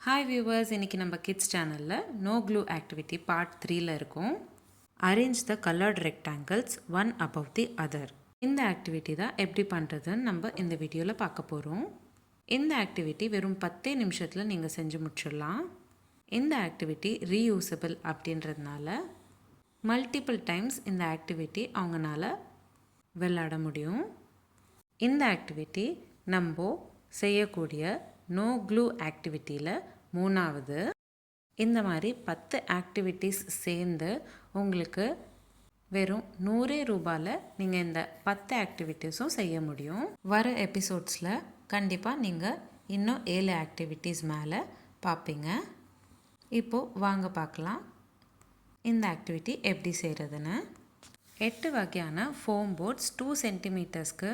Hi viewers, இன்றைக்கி நம்ம kids சேனலில் நோ க்ளூ ஆக்டிவிட்டி பார்ட் 3ல் இருக்கும். Arrange the coloured rectangles one above the other. இந்த ஆக்டிவிட்டி தான் எப்படி பண்ணுறதுன்னு நம்ம இந்த வீடியோவில் பார்க்க போகிறோம். இந்த ஆக்டிவிட்டி வெறும் 10 நிமிஷத்தில் நீங்கள் செஞ்சு முடிச்சிடலாம். இந்த ஆக்டிவிட்டி ரீயூசபிள் அப்படின்றதுனால மல்டிபிள் டைம்ஸ் இந்த ஆக்டிவிட்டி அவங்களால விளையாட முடியும். இந்த ஆக்டிவிட்டி நம்ம செய்யக்கூடிய நோ க்ளூ ஆக்டிவிட்டியில் 3வது. இந்த மாதிரி 10 ஆக்டிவிட்டீஸ் சேர்ந்து உங்களுக்கு வெறும் 100 ரூபாயில் நீங்கள் இந்த 10 ஆக்டிவிட்டீஸும் செய்ய முடியும். வர எபிசோட்ஸில் கண்டிப்பாக நீங்கள் இன்னும் 7 ஆக்டிவிட்டீஸ் மேலே பார்ப்பீங்க. இப்போது வாங்க பார்க்கலாம் இந்த ஆக்டிவிட்டி எப்படி செய்கிறதுன்னு. 8 வகையான ஃபோம் போர்ட்ஸ் 2 சென்டிமீட்டர்ஸ்க்கு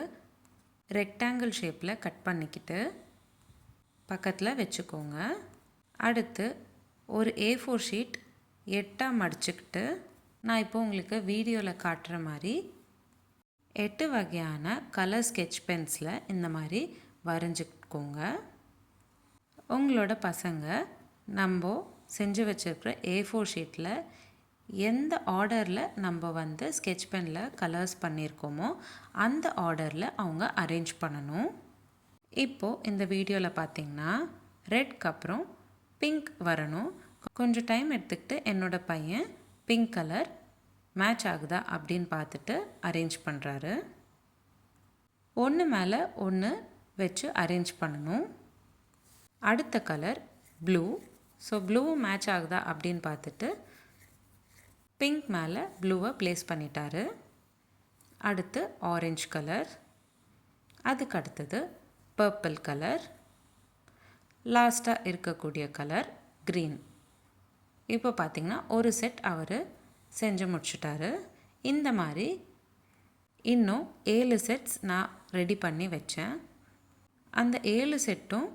ரெக்டாங்கிள் ஷேப்பில் கட் பண்ணிக்கிட்டு பக்கத்தில் வச்சுக்கோங்க. அடுத்து ஒரு A4 ஷீட் 8 மடிச்சுக்கிட்டு நான் இப்போ உங்களுக்கு வீடியோவில் காட்டுற மாதிரி 8 வகையான கலர் ஸ்கெட்ச் பென்ஸில் இந்த மாதிரி வரைஞ்சிக்கோங்க. உங்களோட பசங்க நம்ம செஞ்சு வச்சுருக்கிற A4 ஷீட்டில் எந்த ஆர்டரில் நம்ம ஸ்கெட்ச் பெனில் கலர்ஸ் பண்ணியிருக்கோமோ அந்த ஆர்டரில் அவங்க அரேஞ்ச் பண்ணணும். இப்போது இந்த வீடியோவில் பார்த்திங்கன்னா ரெட்க்கு அப்புறம் பிங்க் வரணும். கொஞ்சம் டைம் எடுத்துக்கிட்டு என்னோடய பையன் பிங்க் கலர் மேட்ச் ஆகுதா அப்படின்னு பார்த்துட்டு அரேஞ்ச் பண்ணுறாரு. ஒன்று மேலே ஒன்று வச்சு அரேஞ்ச் பண்ணணும். அடுத்த கலர் ப்ளூ. ஸோ ப்ளூவும் மேட்ச் ஆகுதா அப்படின்னு பார்த்துட்டு பிங்க் மேலே ப்ளூவை ப்ளேஸ் பண்ணிட்டாரு. அடுத்து ஆரஞ்சு கலர், அதுக்கு அடுத்தது பர்பிள் கலர், லாஸ்ட்டாக இருக்கக்கூடிய கலர் க்ரீன். இப்போ பார்த்திங்கன்னா ஒரு செட் அவர் செஞ்சு முடிச்சிட்டாரு. இந்த மாதிரி இன்னும் 7 செட்ஸ் நான் ரெடி பண்ணி வச்சேன். அந்த 7 செட்டும்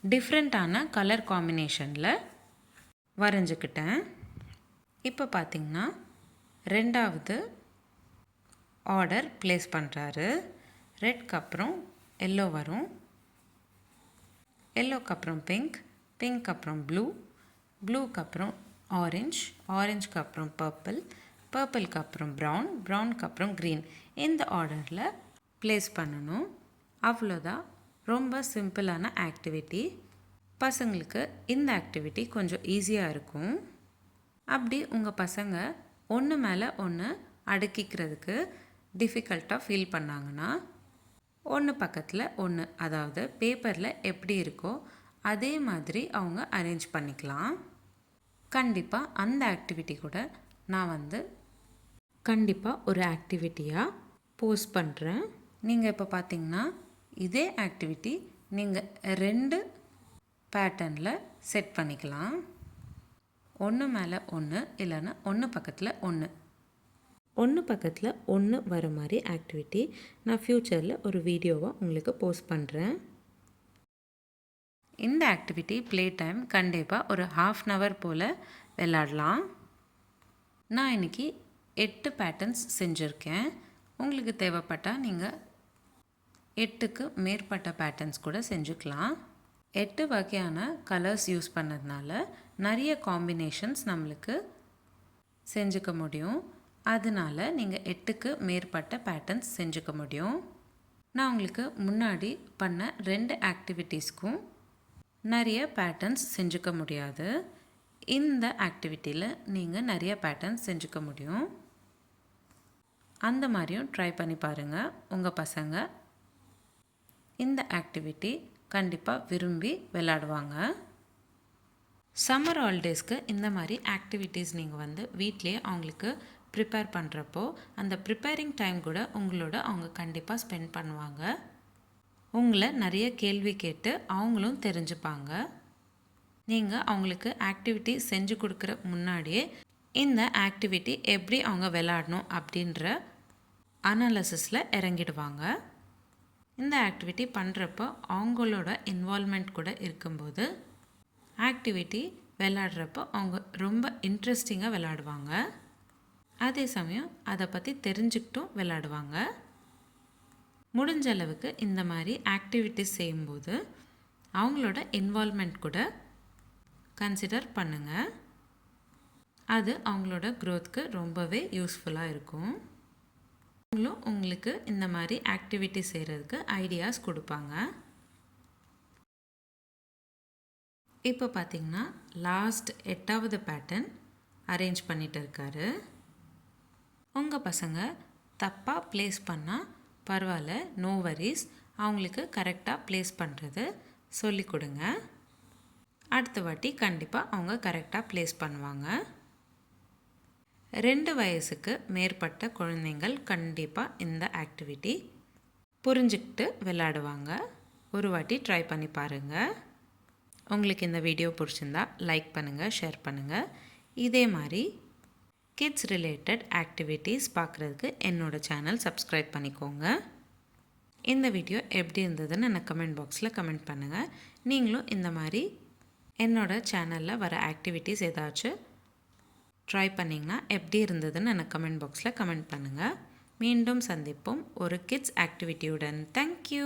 டிஃப்ரெண்ட்டான கலர் காம்பினேஷனில் வரைஞ்சிக்கிட்டேன். இப்போ பார்த்திங்கன்னா 2வது ஆர்டர் ப்ளேஸ் பண்ணுறாரு. ரெட்க்கு அப்புறம் எல்லோ வரும், எல்லோக்கு அப்புறம் பிங்க், பிங்க் அப்புறம் ப்ளூ, ப்ளூக்கு அப்புறம் ஆரஞ்ச், ஆரஞ்சுக்கு அப்புறம் பர்பிள், பர்பிளுக்கு அப்புறம் ப்ரௌன், ப்ரௌனுக்கு அப்புறம் க்ரீன். இந்த ஆர்டரில் ப்ளேஸ் பண்ணணும். அவ்வளோதான். ரொம்ப சிம்பிளான ஆக்டிவிட்டி. பசங்களுக்கு இந்த ஆக்டிவிட்டி கொஞ்சம் ஈஸியாக இருக்கும். அப்படி உங்கள் பசங்க ஒன்று மேலே ஒன்று அடுக்கிக்கிறதுக்கு டிஃபிகல்ட்டாக ஃபீல் பண்ணாங்கன்னா ஒன்று பக்கத்தில் ஒன்று, அதாவது பேப்பரில் எப்படி இருக்கோ அதே மாதிரி அவங்க அரேஞ்ச் பண்ணிக்கலாம். கண்டிப்பாக அந்த ஆக்டிவிட்டி கூட நான் கண்டிப்பாக ஒரு ஆக்டிவிட்டியாக போஸ்ட் பண்ணுறேன். நீங்கள் இப்போ பார்த்தீங்கன்னா இதே ஆக்டிவிட்டி நீங்கள் 2 பேட்டர்னில் செட் பண்ணிக்கலாம். ஒன்று மேலே ஒன்று, இல்லைன்னா ஒன்று பக்கத்தில் ஒன்று, ஒன்று பக்கத்தில் ஒன்று வர மாதிரி ஆக்டிவிட்டி நான் ஃப்யூச்சரில் ஒரு வீடியோவை உங்களுக்கு போஸ்ட் பண்ணுறேன். இந்த ஆக்டிவிட்டி ப்ளே டைம் கண்டிப்பாக ஒரு 1/2 hour போல் விளாடலாம். நான் இன்றைக்கி 8 பேட்டர்ன்ஸ் செஞ்சுருக்கேன். உங்களுக்கு தேவைப்பட்டால் நீங்கள் 8க்கு மேற்பட்ட பேட்டர்ன்ஸ் கூட செஞ்சுக்கலாம். 8 வகையான கலர்ஸ் யூஸ் பண்ணதுனால நிறைய காம்பினேஷன்ஸ் நம்மளுக்கு செஞ்சுக்க முடியும். அதனால் நீங்கள் 8க்கு மேற்பட்ட பேட்டர்ன்ஸ் செஞ்சுக்க முடியும். நான் உங்களுக்கு முன்னாடி பண்ண 2 ஆக்டிவிட்டீஸ்க்கும் நிறைய பேட்டர்ன்ஸ் செஞ்சுக்க முடியாது. இந்த ஆக்டிவிட்டியில் நீங்கள் நிறைய பேட்டர்ன்ஸ் செஞ்சுக்க முடியும். அந்த மாதிரியும் ட்ரை பண்ணி பாருங்கள். உங்கள் பசங்க இந்த ஆக்டிவிட்டி கண்டிப்பாக விரும்பி விளையாடுவாங்க. சம்மர் ஹாலிடேஸ்க்கு இந்த மாதிரி ஆக்டிவிட்டீஸ் நீங்கள் வீட்டிலே அவங்களுக்கு ப்ரிப்பேர் பண்ணுறப்போ அந்த ப்ரிப்பேரிங் டைம் கூட உங்களோட அவங்க கண்டிப்பாக ஸ்பெண்ட் பண்ணுவாங்க. உங்களை நிறைய கேள்வி கேட்டு அவங்களும் தெரிஞ்சுப்பாங்க. நீங்கள் அவங்களுக்கு ஆக்டிவிட்டி செஞ்சு கொடுக்குற முன்னாடியே இந்த ஆக்டிவிட்டி எப்படி அவங்க விளையாடணும் அப்படின்ற அனாலிசிஸில் இறங்கிடுவாங்க. இந்த ஆக்டிவிட்டி பண்ணுறப்போ அவங்களோட இன்வால்மெண்ட் கூட இருக்கும்போது ஆக்டிவிட்டி விளையாடுறப்போ அவங்க ரொம்ப இன்ட்ரெஸ்டிங்காக விளையாடுவாங்க. அதே சமயம் அதை பற்றி தெரிஞ்சுக்கிட்டும் விளையாடுவாங்க. முடிஞ்ச அளவுக்கு இந்த மாதிரி ஆக்டிவிட்டிஸ் செய்யும்போது அவங்களோட இன்வால்மெண்ட் கூட கன்சிடர் பண்ணுங்கள். அது அவங்களோட க்ரோத்துக்கு ரொம்பவே யூஸ்ஃபுல்லாக இருக்கும். அவங்களும் உங்களுக்கு இந்த மாதிரி ஆக்டிவிட்டி செய்கிறதுக்கு ஐடியாஸ் கொடுப்பாங்க. இப்போ பார்த்திங்கன்னா லாஸ்ட் 8வது பேட்டர்ன் அரேஞ்ச் பண்ணிட்டு இருக்காரு. உங்கள் பசங்க தப்பாக ப்ளேஸ் பண்ணால் பரவாயில்ல, நோ வரிஸ். அவங்களுக்கு கரெக்டாக ப்ளேஸ் பண்ணுறது சொல்லி கொடுங்க. அடுத்த வாட்டி கண்டிப்பாக அவங்க கரெக்டாக ப்ளேஸ் பண்ணுவாங்க. 2 வயசுக்கு மேற்பட்ட குழந்தைங்கள் கண்டிப்பாக இந்த ஆக்டிவிட்டி புரிஞ்சுக்கிட்டு விளையாடுவாங்க. ஒரு வாட்டி ட்ரை பண்ணி பாருங்கள். உங்களுக்கு இந்த வீடியோ பிடிச்சிருந்தா லைக் பண்ணுங்கள், ஷேர் பண்ணுங்கள். இதே மாதிரி கிட்ஸ் ரிலேட்டட் ஆக்டிவிட்டீஸ் பார்க்குறதுக்கு என்னோடய சேனல் சப்ஸ்கிரைப் பண்ணிக்கோங்க. இந்த வீடியோ எப்படி இருந்ததுன்னு எனக்கு கமெண்ட் பாக்ஸில் கமெண்ட் பண்ணுங்கள். நீங்களும் இந்த மாதிரி என்னோடய சேனலில் வர ஆக்டிவிட்டீஸ் ஏதாச்சும் ட்ரை பண்ணிங்கன்னா எப்படி இருந்ததுன்னு எனக்கு கமெண்ட் பாக்ஸில் கமெண்ட் பண்ணுங்கள். மீண்டும் சந்திப்போம் ஒரு கிட்ஸ் ஆக்டிவிட்டியுடன். தேங்க்யூ.